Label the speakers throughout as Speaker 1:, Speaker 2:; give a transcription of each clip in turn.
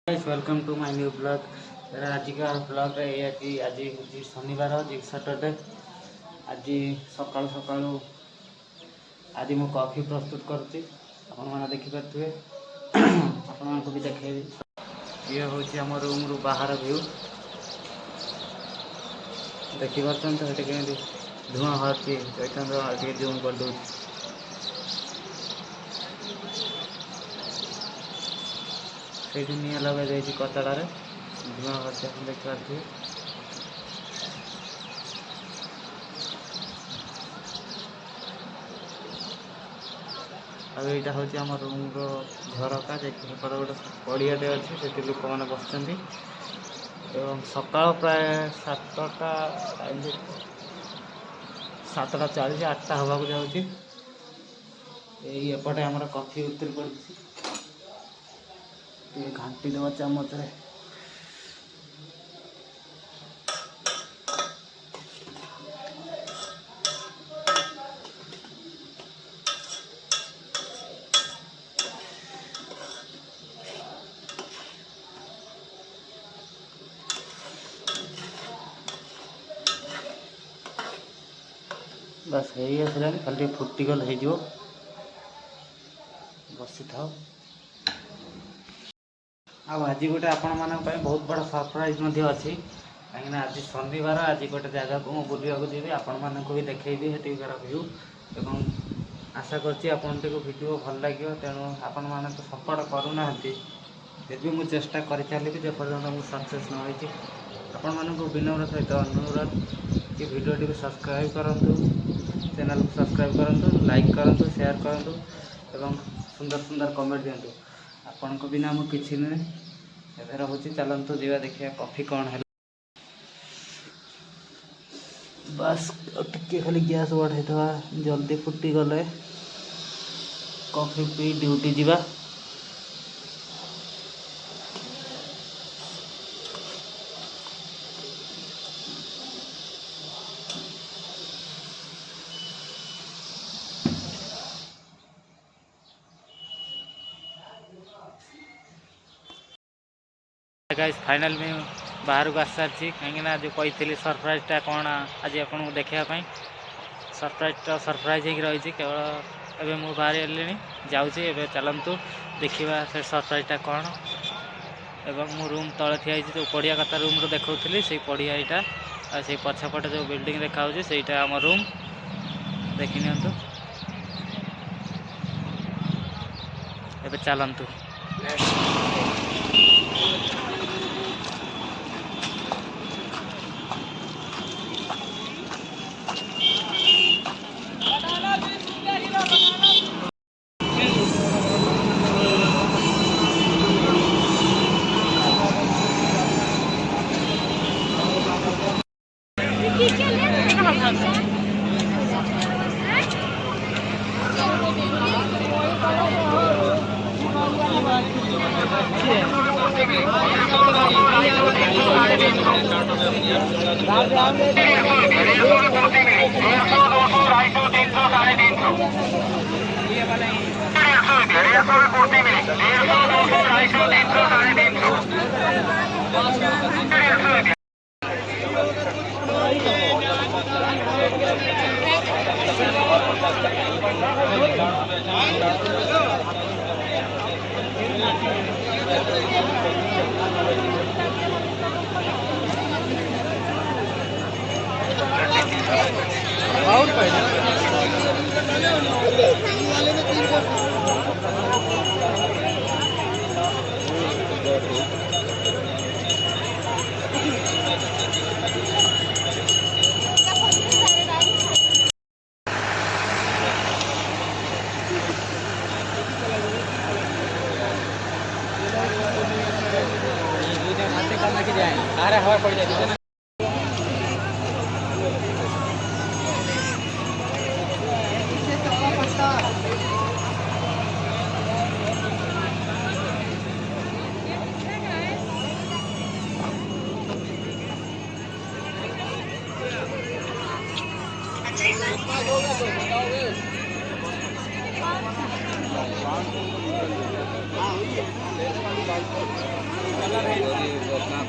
Speaker 1: Guys welcome to my new blog. आज का blog ये कि आज हूँ शनिवार आज सैटरडे। आज सकाळु सकाळु आज मु कॉफी प्रस्तुत करुच्ची आपण मैंने देखिपे आपण भी देखेबी। ये हूँ आम रूम रु बाहर व्यू देखिए धुआं बाहर जूम कर दूँ। से निआ लगे कचड़े धुआं बाहर देखी पारे। अब यहाँ हूँ आम रूम झरका देखिए गोटे पड़ियाटे अच्छे से लोक मैंने बस सका प्राय 7टा 7:40 8टा हवा जाऊँगी। एपटे आम कॉफी उतरी पड़ी घाटी देवा चामच रे। बस यही आसला खाली फुटिगल हो बसी था। आज गोटे आपण मान बहुत बड़ा सरप्राइज अच्छी कहीं आज शनिवार आज गोटे जगह को मुझे बुलवाक जी आपण मानक भी देखी सेटिकार व्यू एवं आशा करती वीडियो भल लगे। तेणु आपण मैंने तो सपोर्ट करूना फिर भी मुझे चेष्टा कर चली जेपर्यंत मुझे सक्सेस न होती आपण मानक विनम्र सहित अनुरोध कि वीडियो टी सब्सक्राइब करूँ चैनल को सब्सक्राइब करूँ लाइक करूँ शेयर करूँ एवं सुंदर सुंदर कमेंट दिंतु। आपण को बिना मुझे किसी नुहे ए रोचे चलतु जा देखिए कॉफी कौन है। बस टिके खाली गैस बढ़ाई दवा जल्दी फुटी गले कॉफी पी ड्यूटी जीवा। गाइस फाइनल में बाहर को आस सारी कहीं जो कही सरप्राइजटा कौन आज आपको देखापी सरप्राइज हो रही केवल एवं मुझे बाहर एलिनी जाऊँगी चलतु देखा से सरप्राइजटा कौन एवं मु रूम तले थी जो पड़िया कथा रूम रो देखी से पड़िया यहाँ से पछपटे जो बिल्डिंग देखा सेटा आम रूम देखी नि एवं चलतु। अरे हवा पड़ जाती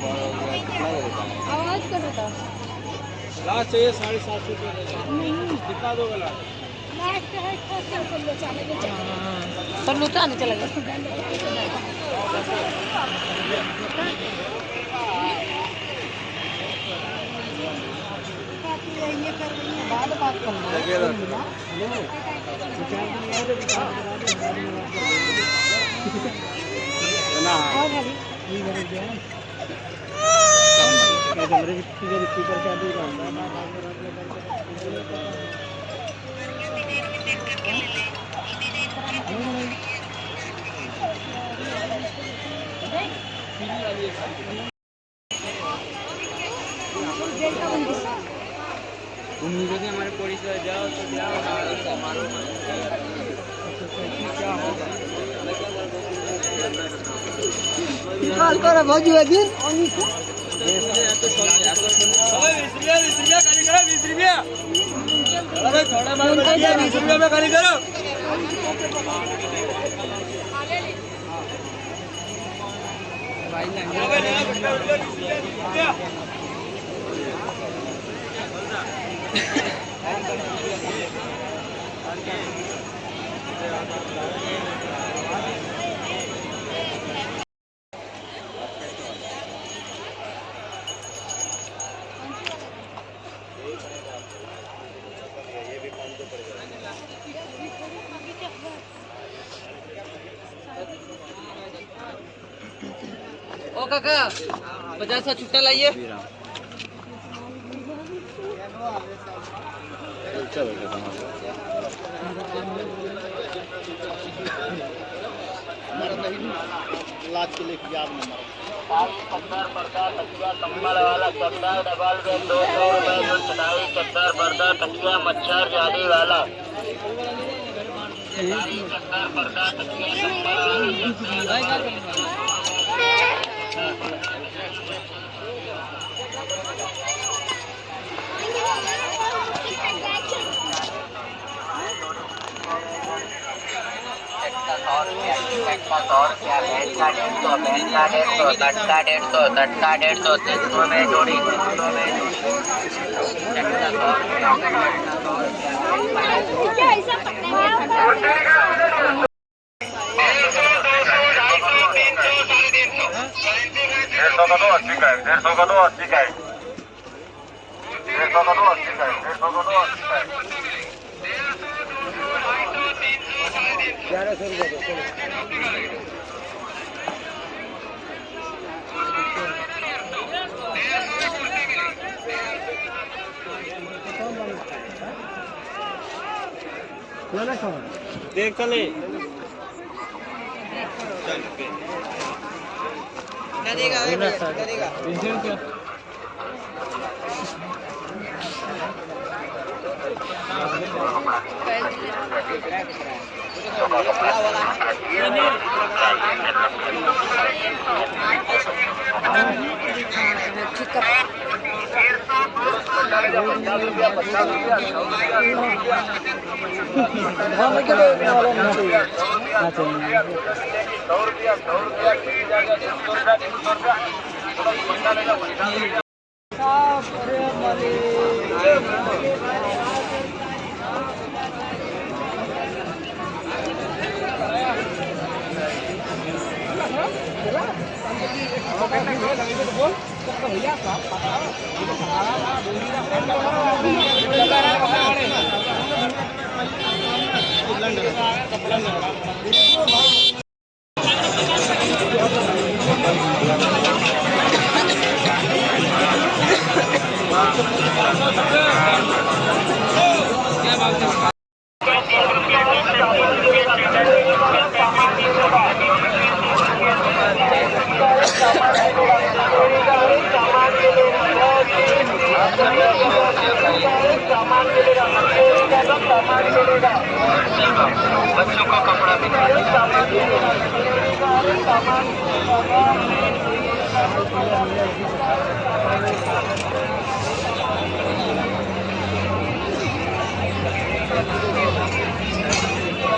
Speaker 2: आवाज कर रहा था
Speaker 3: लास्ट चाहिए 750 कितना दोगे लास्ट
Speaker 2: पर लूटा आने चला गया बात करना
Speaker 3: तुम यदि हमारे परिचय जाओ तो जाओ मारो क्या होगा
Speaker 2: निकाल कर भाजू है दिन
Speaker 3: 20 रुपया अरे थोड़ा माल बचिए 20 रुपया में खाली करो
Speaker 4: ओ काका 50 का छुट्टा लाइए
Speaker 3: लाज के लिए याद नंबर
Speaker 5: चद्दर पर्दा तकिया कंबल वाला चद्दर डबल बेड 200 रुपए जो चटाई चद्दर पर्दा तकिया मच्छर जाली वाला चद्दर पर्दा तकिया कंबल वाला में जोड़ी
Speaker 3: देख चले बच्चों का कपड़ा भी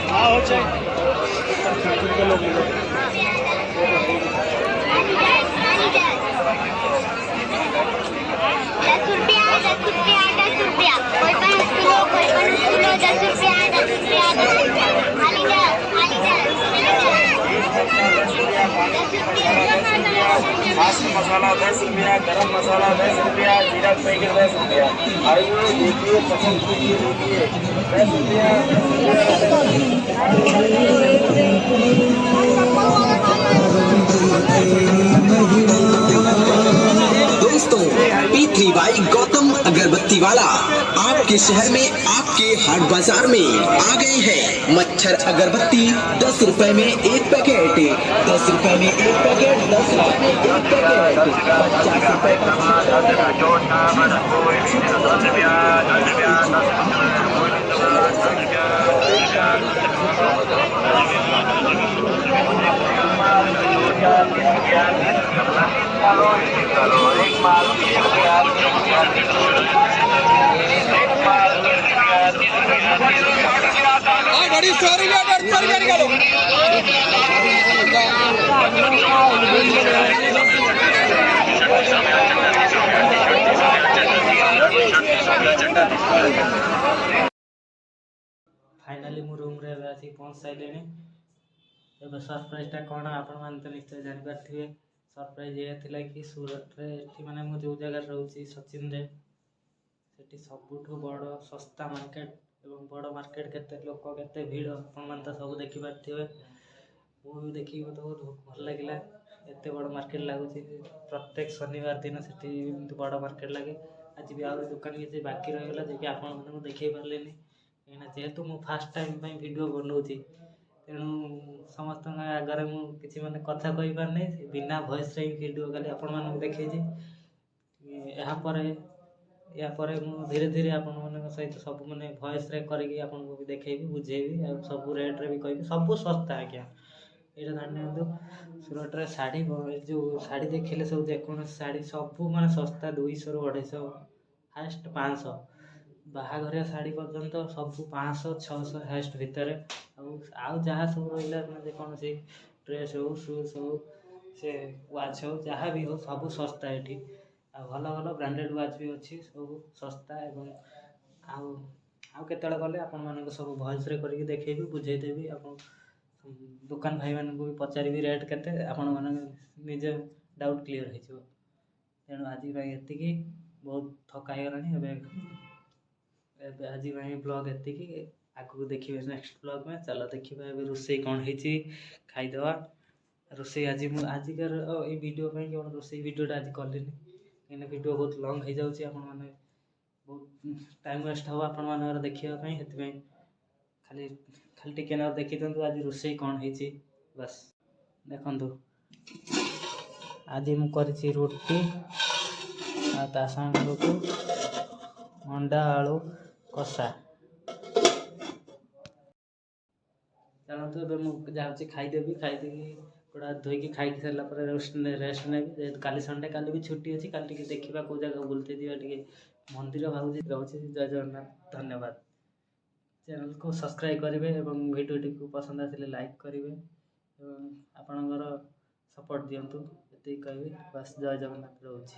Speaker 3: हाँ हो चाहिए
Speaker 5: मास्क मसाला 10 रुपया, गरम मसाला 10 रुपया, जीरा पैकेट 10 रुपया। आइए देखिए, पसंद कीजिए, देखिए 10 रुपया, 10
Speaker 6: दोस्तों, P3Y गौतम अगरबत्ती वाला आपके शहर में आपके हाट बाजार में आ गए हैं। मच्छर अगरबत्ती 10 रुपए में एक पैकेट, 10 रुपए में एक पैकेट, 10 रुपए में एक पैकेट, 50 रुपए
Speaker 4: बड़ी 100 रुपया 150 रुपया निकालो।
Speaker 1: फाइनाली मु रूम रे आसी पहुंच साइलेनी। एबे सरप्राइजटा कौन आपण मान तो निश्चय जानि पारथिबे। सरप्राइज ये थिला कि सूरत रे एठी माने मु जो जगह रहउची सचिन रे सेठी सबुठु बड़ सस्ता मार्केट एवं बड़ मार्केट केते लोक केते भीड़ आपण मान तो सब देखि पारथिबे। मु भी देखि मते बहुत भल लागिला। एते बड़ मार्केट लागुची प्रत्येक शनिवार दिन सेठी एमती बड़ मार्केट लागे। आज भी आउ दुकान के बाकी रह गेला जे कि आपण मानकु देखै पारलेनी। एना जेहेतु मु फर्स्ट टाइम पई वीडियो बनौची तेणु समस्त आगे मु किसी माने कथा कहि पार नै बिना वॉइस रे वीडियो खाली आपण मानकु देखैछि। या परे मु धीरे धीरे आपण मानक सहित सब माने वॉइस रे करके आपण को भी देखैबी बुझेबी आ सब रेट रे भी कहबी सब सस्ता आज्ञा। एटा जानियो सूरत रे साड़ी जो साड़ी देखिले सब जेकोन साड़ी सब माने सस्ता 200 रु 250 हाईएस्ट 500 बाहाघरिया साड़ी पर्यंत सब 500 600 हाईएस्ट भितर आउ जहाँ सब रहा मैंने जेकोसी ड्रेस हो शूज हो से वाच हो जहाँ भी हो सब सस्ता ये भल भल ब्रांडेड वाच भी अच्छी सब सस्ता एवं आउ केतले गले आपण मानक सब वॉइस रे करके देखैबी बुझेदेबी आपण दुकान भाई मानक भी पचारिबी रेट केते आपण मानक निजे डाउट क्लियर हो। तेणु आज एतिकी बहुत थका गलानी। एबे आज ब्लॉग एतिकी आगु देखिए नेक्स्ट ब्लॉग में चलो देखिए एबे रोसई कौन है खाईदवा रोसई आज आजिकार ये वीडियो पे केवल रोसई वीडियोटा आज कलिनी कहीं वीडियो बहुत लॉन्ग हो जाऊँगी आपण मैंने बहुत टाइम वेस्ट हम आपण मान देखापी से खाली खाली टिके ना देखी दिंतु आज रोसई कौन है बस देखु। आज मुझे रोटी ता सांग को अंडा आलू कषा चलते एवं मुझे खाईदेवी खाईदे गोड़ा धोईकी खाई सारापर रेस्ट नेबी काली संडे काली भी छुट्टी अच्छी काली देखा कौ जगह बुलते दिवा मंदिर भावुँ रोचे। जय जगन्नाथ धन्यवाद। चैनल को सब्सक्राइब करेंगे और वीडियोटी को पसंद आसे लाइक करेंगे और आपणकर सपोर्ट दिंतु ये कहबी बस। जय जगन्नाथ रोचे।